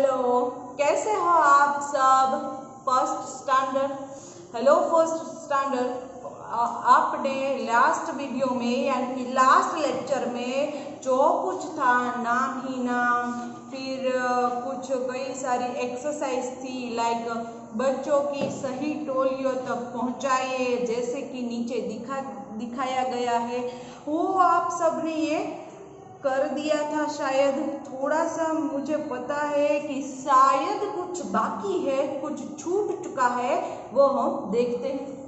Hello, कैसे हो आप सब? First standard. Hello first standard. आपने लास्ट वीडियो में यानी कि लास्ट लेक्चर में जो कुछ था, नाम ही नाम, फिर कुछ कई सारी एक्सरसाइज थी, लाइक बच्चों की सही टोलियों तक पहुंचाइए, जैसे कि नीचे दिखाया गया है, वो आप सब ने ये कर दिया था। शायद थोड़ा सा मुझे पता है कि शायद कुछ बाकी है, कुछ छूट चुका है, वो हम देखते हैं।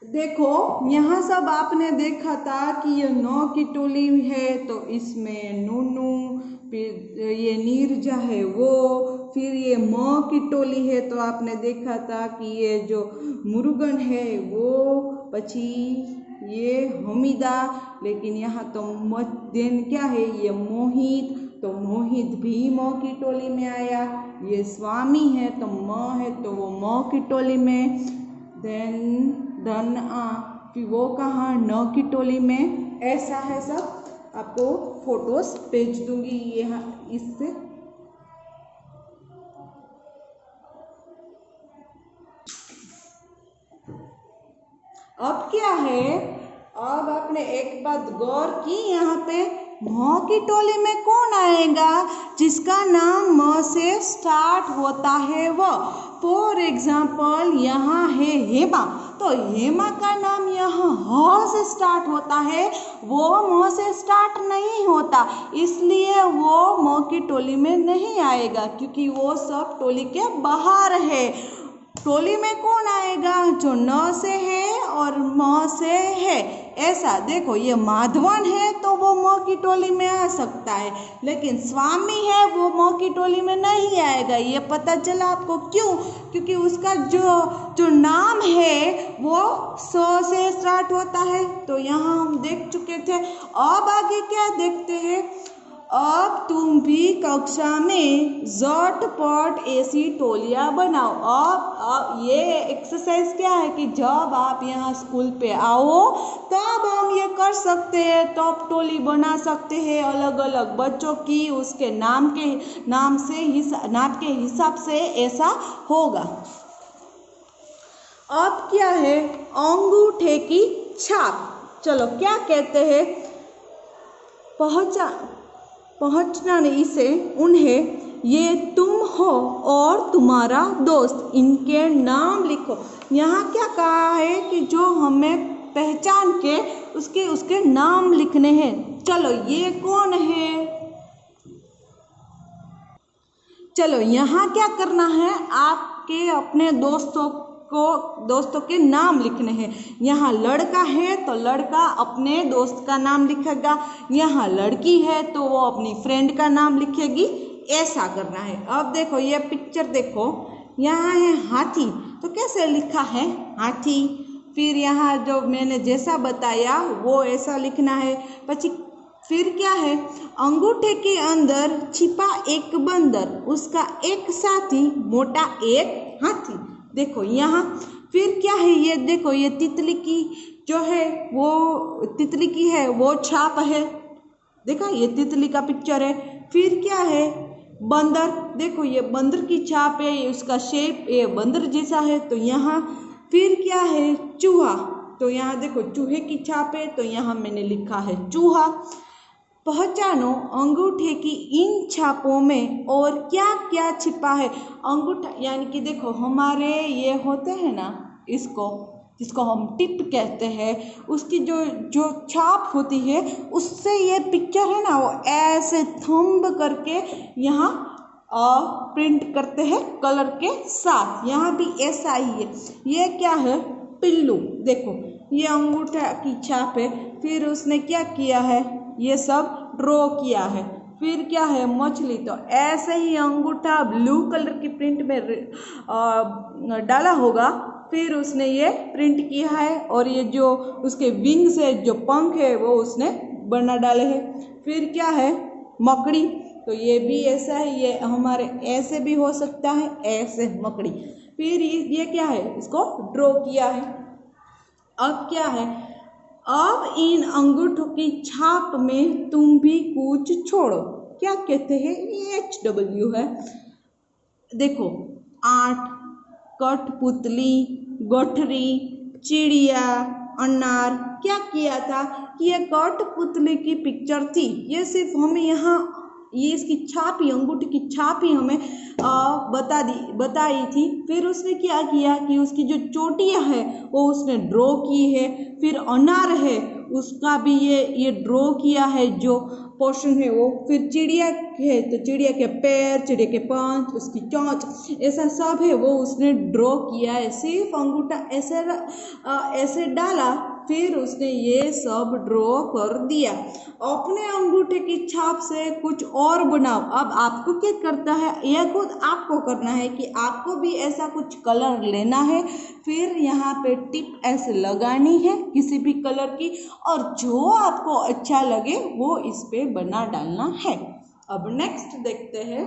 देखो, यहाँ सब आपने देखा था कि ये 9 की टोली है, तो इसमें नूनू, फिर ये नीरजा है वो, फिर ये म की टोली है, तो आपने देखा था कि ये जो मुरुगन है वो, पची ये हमीदा, लेकिन यहाँ तो देन क्या है, ये मोहित, तो मोहित भी म की टोली में आया। ये स्वामी है तो म है, तो वो म की टोली में। देन धन फिर वो कहाँ, न की टोली में। ऐसा है सब, आपको फोटोज भेज दूंगी यहाँ इससे। अब क्या है, अब आपने एक बात गौर की, यहाँ पे म की टोली में कौन आएगा? जिसका नाम म से स्टार्ट होता है वह। फॉर एग्जाम्पल यहाँ है हेमा, तो हेमा का नाम यहाँ ह से स्टार्ट होता है, वो म से स्टार्ट नहीं होता, इसलिए वो म की टोली में नहीं आएगा, क्योंकि वो सब टोली के बाहर है। टोली में कौन आएगा? जो न से है और म से है। ऐसा देखो, ये माधवन है तो वो म की टोली में आ सकता है, लेकिन स्वामी है वो म की टोली में नहीं आएगा। ये पता चला आपको? क्यों? क्योंकि उसका जो नाम है वो स से स्टार्ट होता है। तो यहाँ हम देख चुके थे। अब आगे क्या देखते हैं? अब तुम भी कक्षा में झटपट ऐसी टोलियां बनाओ। अब ये एक्सरसाइज क्या है कि जब आप यहाँ स्कूल पे आओ तब हम ये कर सकते हैं, टॉप टोली बना सकते हैं अलग अलग बच्चों की, उसके नाम के हिसाब से ऐसा होगा। अब क्या है? अंगूठे की छाप। चलो, क्या कहते हैं? पहचान इसे उन्हें, ये तुम हो और तुम्हारा दोस्त, इनके नाम लिखो। यहाँ क्या कहा है कि जो हमें पहचान के उसके नाम लिखने हैं। चलो, ये कौन है? चलो, यहाँ क्या करना है? आपके अपने दोस्तों के नाम लिखने हैं। यहाँ लड़का है तो लड़का अपने दोस्त का नाम लिखेगा, यहाँ लड़की है तो वो अपनी फ्रेंड का नाम लिखेगी। ऐसा करना है। अब देखो, ये पिक्चर देखो, यहाँ है हाथी, तो कैसे लिखा है? हाथी। फिर यहाँ जो मैंने जैसा बताया वो ऐसा लिखना है। फिर क्या है? अंगूठे के अंदर छिपा एक बंदर, उसका एक साथी, मोटा एक हाथी। देखो यहाँ। फिर क्या है? ये देखो, ये तितली की जो है वो तितली की है वो छाप है। देखा, ये तितली का पिक्चर है। फिर क्या है? बंदर। देखो, ये बंदर की छाप है, ये उसका शेप ये बंदर जैसा है, तो यहाँ। फिर क्या है? चूहा। तो यहाँ देखो, चूहे की छाप है, तो यहाँ मैंने लिखा है चूहा। पहचानो अंगूठे की इन छापों में और क्या क्या छिपा है। अंगूठा यानी कि देखो, हमारे ये होते हैं ना, जिसको हम टिप कहते हैं, उसकी जो छाप होती है, उससे ये पिक्चर है ना, वो ऐसे थंब करके यहाँ प्रिंट करते हैं कलर के साथ। यहाँ भी ऐसा ही है। ये क्या है? पिल्लू। देखो, ये अंगूठा की छाप है, फिर उसने क्या किया है? ये सब ड्रॉ किया है। फिर क्या है? मछली। तो ऐसे ही अंगूठा ब्लू कलर की प्रिंट में डाला होगा, फिर उसने ये प्रिंट किया है, और ये जो उसके विंग्स है, जो पंख है, वो उसने बना डाले हैं। फिर क्या है? मकड़ी। तो ये भी ऐसा है, ये हमारे ऐसे भी हो सकता है, ऐसे मकड़ी। फिर ये क्या है? इसको ड्रॉ किया है। अब क्या है? अब इन अंगूठों की छाप में तुम भी कुछ छोड़ो। क्या कहते हैं, ये HW है। देखो, आठ, कठपुतली, गठरी, चिड़िया, अनार। क्या किया था कि ये कठपुतली की पिक्चर थी, ये सिर्फ हमें यहाँ ये इसकी छाप ही, अंगूठी की छाप ही हमें बताई थी। फिर उसने क्या किया कि उसकी जो चोटियाँ है वो उसने ड्रॉ की है। फिर अनार है उसका भी ये ड्रॉ किया है जो पोर्शन है वो। फिर चिड़िया है तो चिड़िया के पैर, चिड़िया के पंख, उसकी चोंच, ऐसा सब है वो उसने ड्रॉ किया है। सिर्फ अंगूठा ऐसे डाला, फिर उसने ये सब ड्रॉ कर दिया। अपने अंगूठे की छाप से कुछ और बनाओ। अब आपको क्या करता है, यह खुद आपको करना है कि आपको भी ऐसा कुछ कलर लेना है। फिर यहाँ पे टिप ऐसे लगानी है किसी भी कलर की, और जो आपको अच्छा लगे वो इस पे बना डालना है। अब नेक्स्ट देखते हैं,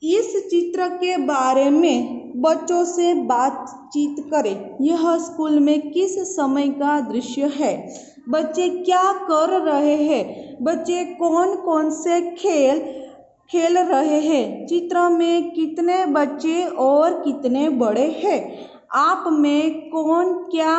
इस चित्र के बारे में बच्चों से बातचीत करें। यह स्कूल में किस समय का दृश्य है? बच्चे क्या कर रहे हैं? बच्चे कौन कौन से खेल रहे हैं? चित्र में कितने बच्चे और कितने बड़े हैं? आप में कौन क्या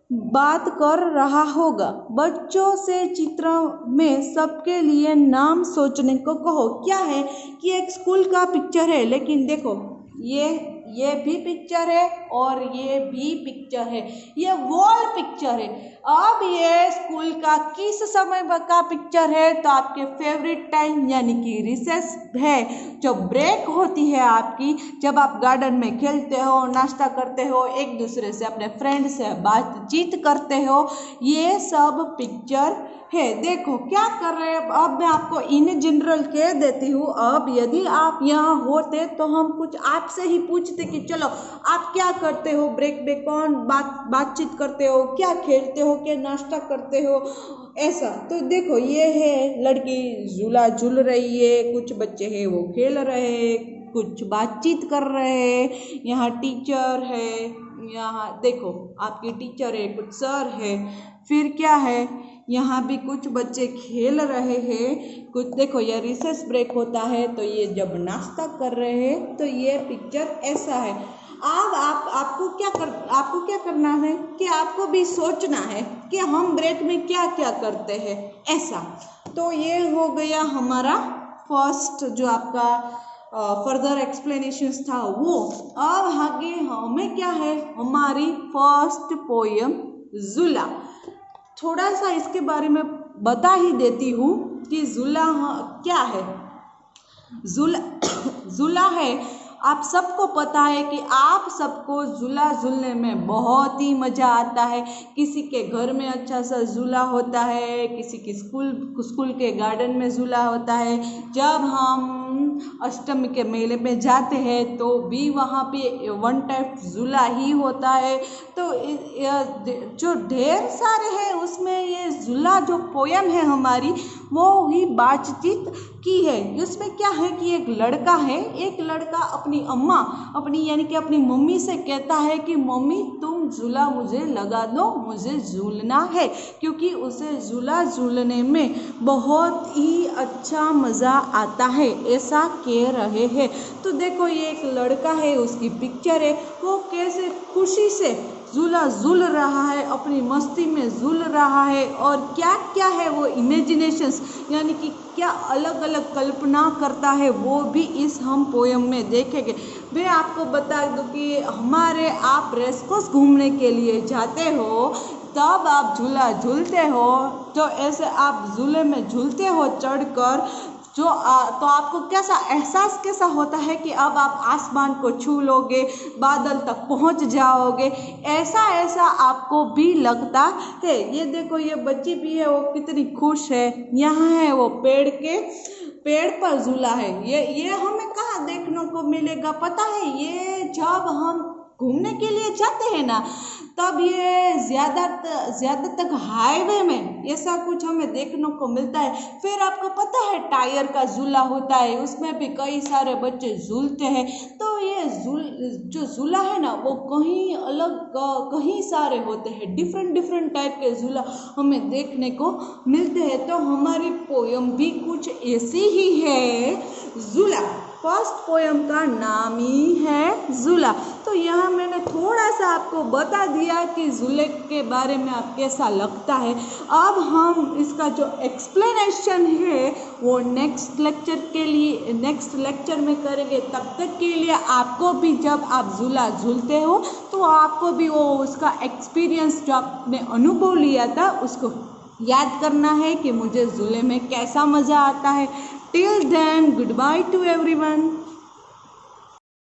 बात कर रहा होगा? बच्चों से चित्र में सबके लिए नाम सोचने को कहो। क्या है कि एक स्कूल का पिक्चर है, लेकिन देखो ये भी पिक्चर है और ये भी पिक्चर है, ये वॉल पिक्चर है। अब ये स्कूल का किस समय का पिक्चर है? तो आपके फेवरेट टाइम यानी कि रिसेस है, जब ब्रेक होती है आपकी, जब आप गार्डन में खेलते हो, नाश्ता करते हो, एक दूसरे से अपने फ्रेंड से बातचीत करते हो, ये सब पिक्चर है। देखो क्या कर रहे हैं। अब मैं आपको इन जनरल कह देती हूँ। अब यदि आप यहाँ होते तो हम कुछ आपसे ही पूछते कि चलो आप क्या करते हो ब्रेक में, कौन बातचीत करते हो, क्या खेलते हो, क्या नाश्ता करते हो, ऐसा। तो देखो ये है लड़की झूला झूल रही है, कुछ बच्चे हैं वो खेल रहे हैं, कुछ बातचीत कर रहे हैं। यहाँ टीचर है, यहाँ देखो आपकी टीचर है, कुछ सर है। फिर क्या है, यहाँ भी कुछ बच्चे खेल रहे हैं। कुछ देखो ये रिसेस ब्रेक होता है तो ये जब नाश्ता कर रहे हैं, तो ये पिक्चर ऐसा है। अब आपको क्या करना है कि आपको भी सोचना है कि हम ब्रेक में क्या क्या करते हैं, ऐसा। तो ये हो गया हमारा फर्स्ट जो आपका फर्दर एक्सप्लेनेशंस था वो। अब आगे हमें क्या है, हमारी फर्स्ट पोयम झूला। थोड़ा सा इसके बारे में बता ही देती हूँ कि झूला क्या है। झूला है, आप सबको पता है कि आप सबको झूला झूलने में बहुत ही मज़ा आता है। किसी के घर में अच्छा सा झूला होता है, किसी के स्कूल के गार्डन में झूला होता है। जब हम अष्टमी के मेले में जाते हैं तो भी वहाँ पे वन टाइप झूला ही होता है। तो जो ढेर सारे हैं उसमें ये झूला जो पोयम है हमारी, वो ही बातचीत की है। उसमें क्या है कि एक लड़का अपनी यानी कि अपनी मम्मी से कहता है कि मम्मी तुम झूला मुझे लगा दो, मुझे झूलना है, क्योंकि उसे झूला झूलने में बहुत ही अच्छा मज़ा आता है, ऐसा कह रहे हैं। तो देखो ये एक लड़का है, उसकी पिक्चर है, वो कैसे खुशी से झूला झूल रहा है, अपनी मस्ती में झूल रहा है, और क्या क्या है वो इमेजिनेशंस यानी कि क्या अलग अलग कल्पना करता है, वो भी इस हम पोयम में देखेंगे। मैं आपको बता दूं कि आप रेसकोर्स घूमने के लिए जाते हो, तब आप झूला झूलते हो, तो ऐसे आप झूले में झूलते हो चढ़कर, तो आपको कैसा होता है कि अब आप आसमान को छू लोगे, बादल तक पहुंच जाओगे, ऐसा आपको भी लगता है। ये देखो ये बच्ची भी है, वो कितनी खुश है। यहाँ है वो पेड़ पर झूला है। ये हमें कहाँ देखने को मिलेगा पता है? ये जब हम घूमने के लिए जाते हैं ना, तब ये ज़्यादा तक हाईवे में ऐसा कुछ हमें देखने को मिलता है। फिर आपको पता है टायर का झूला होता है, उसमें भी कई सारे बच्चे झूलते हैं। तो ये जो झूला है ना वो कहीं अलग कहीं सारे होते हैं, डिफरेंट टाइप के झूला हमें देखने को मिलते हैं। तो हमारी पोयम भी कुछ ऐसी ही है, झूला। फर्स्ट पोयम का नाम ही है झूला। तो यहाँ मैंने थोड़ा सा आपको बता दिया कि झूले के बारे में आप कैसा लगता है। अब हम इसका जो एक्सप्लेनेशन है वो नेक्स्ट लेक्चर में करेंगे। तब तक के लिए आपको भी जब आप झूला झूलते हो तो आपको भी वो उसका एक्सपीरियंस जो आपने अनुभव लिया था उसको याद करना है कि मुझे झूले में कैसा मज़ा आता है। Till then, goodbye to everyone.